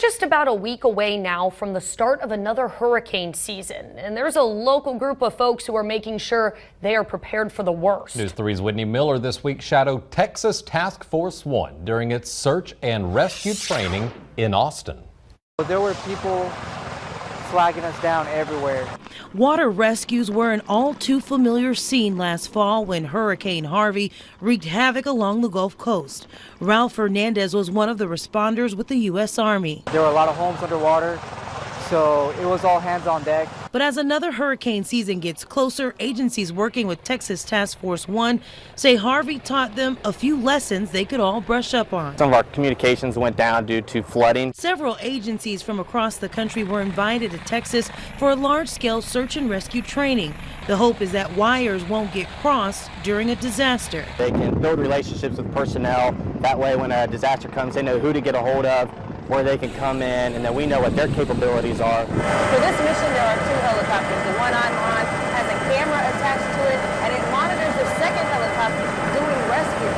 just about a week away now from the start of another hurricane season, and there's a local group of folks who are making sure they are prepared for the worst. News 3's Whitney Miller this week shadowed Texas Task Force 1 during its search and rescue training in Austin. There were people flagging us down everywhere. Water rescues were an all too familiar scene last fall when Hurricane Harvey wreaked havoc along the Gulf Coast. Ralph Fernandez was one of the responders with the U.S. Army. There were a lot of homes underwater, so it was all hands on deck. But as another hurricane season gets closer, agencies working with Texas Task Force 1 say Harvey taught them a few lessons they could all brush up on. Some of our communications went down due to flooding. Several agencies from across the country were invited to Texas for a large-scale search and rescue training. The hope is that wires won't get crossed during a disaster. They can build relationships with personnel. That way when a disaster comes, they know who to get a hold of, where they can come in, and then we know what their capabilities are. For this mission, there are 2 helicopters. The one I'm on has a camera attached to it, and it monitors the second helicopter doing rescue.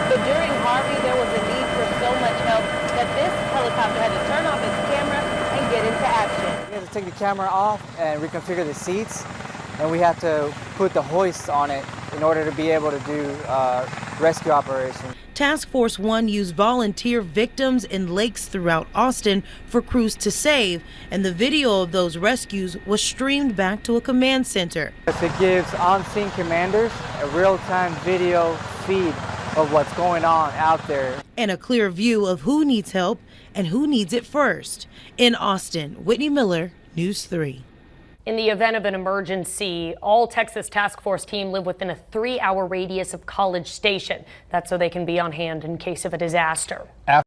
But during Harvey, there was a need for so much help that this helicopter had to turn off its camera and get into action. We had to take the camera off and reconfigure the seats, and we had to put the hoists on it in order to be able to do rescue operations. Task Force 1 used volunteer victims in lakes throughout Austin for crews to save, and the video of those rescues was streamed back to a command center. It gives on-scene commanders a real-time video feed of what's going on out there. And a clear view of who needs help and who needs it first. In Austin, Whitney Miller, News 3. In the event of an emergency, all Texas Task Force team live within a 3-hour radius of College Station. That's so they can be on hand in case of a disaster.